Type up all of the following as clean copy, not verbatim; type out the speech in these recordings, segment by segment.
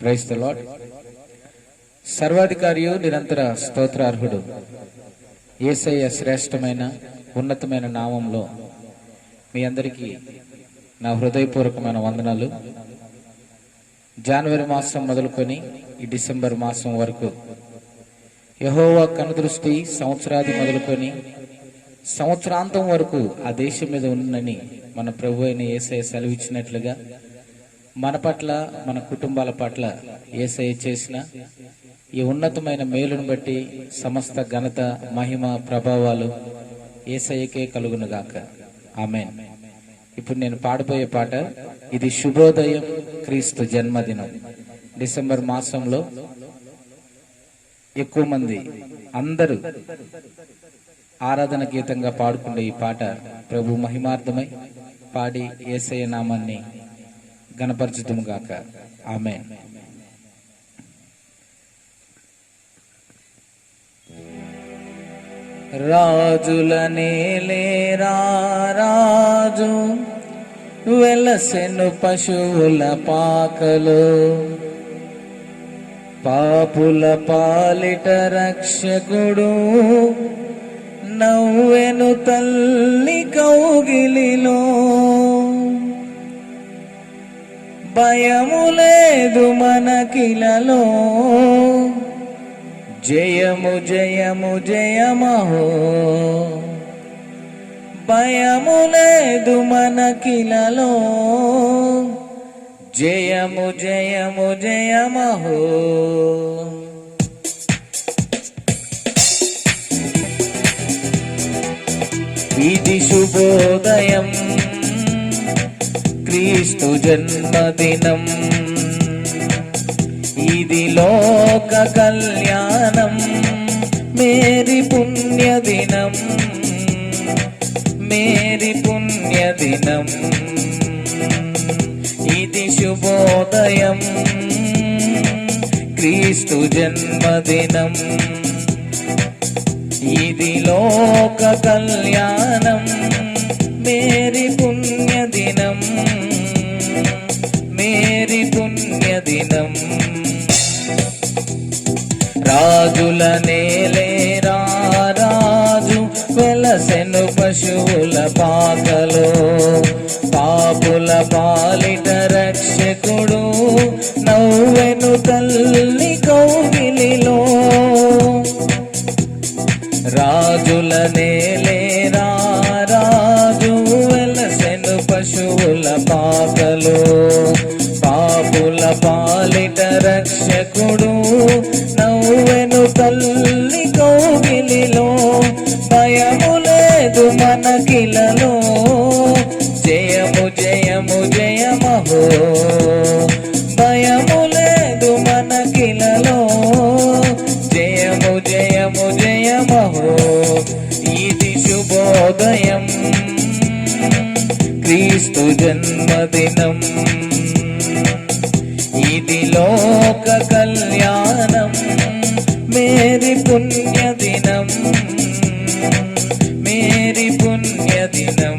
Praise the lord. సర్వాధికారియు నిరంతర స్తోత్రార్హుడు యేసయ్య శ్రేష్టమైన ఉన్నతమైన నామంలో మీ అందరికీ నా హృదయపూర్వకమైన వందనాలు. జనవరి మాసం మొదలుకొని ఈ డిసెంబర్ మాసం వరకు యెహోవా కనుదృష్టి సంవత్సరాది మొదలుకొని సంవత్సరాంతం వరకు ఆ దేశం మీద ఉందని మన ప్రభు అయిన యేసయ్య సెలవిచ్చినట్లుగా మన పట్ల మన కుటుంబాల పట్ల యేసయ్య చేసిన ఈ ఉన్నతమైన మేలును బట్టి సమస్త ఘనత మహిమ ప్రభావాలు యేసయ్యకే కలుగునుగాక. ఆమేన్. ఇప్పుడు నేను పాడబోయే పాట ఇది శుభోదయం క్రీస్తు జన్మదినం. డిసెంబర్ మాసంలో ఎక్కువ మంది అందరూ ఆరాధన గీతంగా పాడుకునే ఈ పాట ప్రభు మహిమార్థమై పాడి యేసయ్య నామాన్ని గణపరచుదుముగాక. ఆమేన్. రాజుల నేలేరా రాజు వెలసెను పశువుల పాకలో, పాపుల పాలిట రక్షకుడు నవ్వెను తల్లి కౌగిలిలో. భయము లేదు మనకిలలో, జయము జయము జయమహో. భయము లేదు మనకిలలో, జయము జయము జయమహో. ఇది శుభోదయం క్రీస్తు జన్మదినం, ఇది లోక కళ్యాణం మేరీ పుణ్యదినం, మేరీ పుణ్యదినం. ఇది శుభోదయం క్రీస్తు జన్మదినం, ఇది లోక కళ్యాణం మేరీ పుణ్యదినం, మేరీ పుణ్యదినం. రాజుల నేలేరా రాజు వెలసెను పశువుల పాకలో, పాపుల పాలిట రక్షకుడు నవ్వెను తల్లి కౌగిలిలో. రాజుల నేలేరా రాజు వెలసెను పశువుల పాకలో, పాపుల పాలిట రక్షకుడు నవ్వెను తల్లి కౌగిలిలో. భయము లేదు మనకిలలో, జయము జయము జయమహో. భయము లేదు మనకిలలో, జయము జయము జయమహో. ఇది శుభోదయం క్రీస్తు జన్మదినం, ఇది లోక కళ్యాణం మేరీ పుణ్యదినం, మేరీ పుణ్యదినం.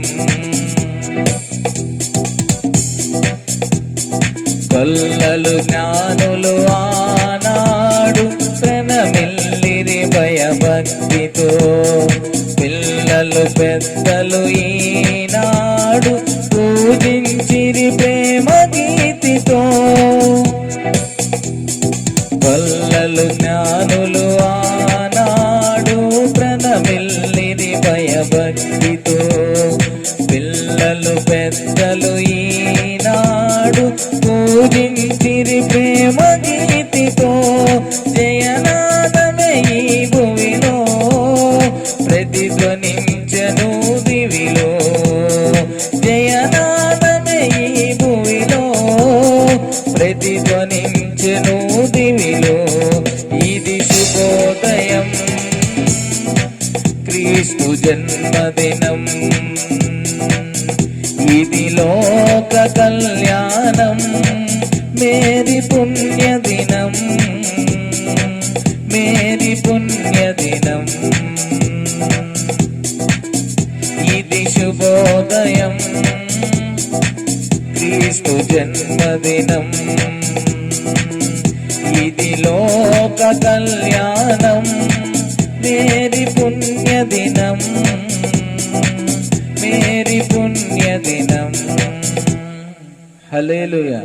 కొల్లలు జ్ఞానులు ఆనాడు ప్రణమిల్లిరి భయభక్తితో, పిల్లలు పెద్దలు ఈనాడు పూజించిరి ప్రేమ గీతితో. కొల్లలు జ్ఞానులు ఆనాడు ప్రణమిల్లిరి భయభక్తితో, పిల్లలు పెద్దలు ఈనాడు పూజించిరి ప్రేమ గీతితో. జయనాదమే ఈ భువిలో ప్రతిధ్వనించెను దివిలో, జయనాదమే ఈ భువిలో ప్రతిధ్వనించెను దివిలో. ఇది శుభోదయం క్రీస్తు జన్మదినం, ఇది లోక కళ్యాణం మేరీ పుణ్యదినం, మేరీ పుణ్యదినం. ఇది శుభోదయం క్రీస్తు జన్మదినం, లోక కళ్యాణం మేరీ పుణ్య దినం, మేరీ పుణ్య దినం. హల్లెలూయా.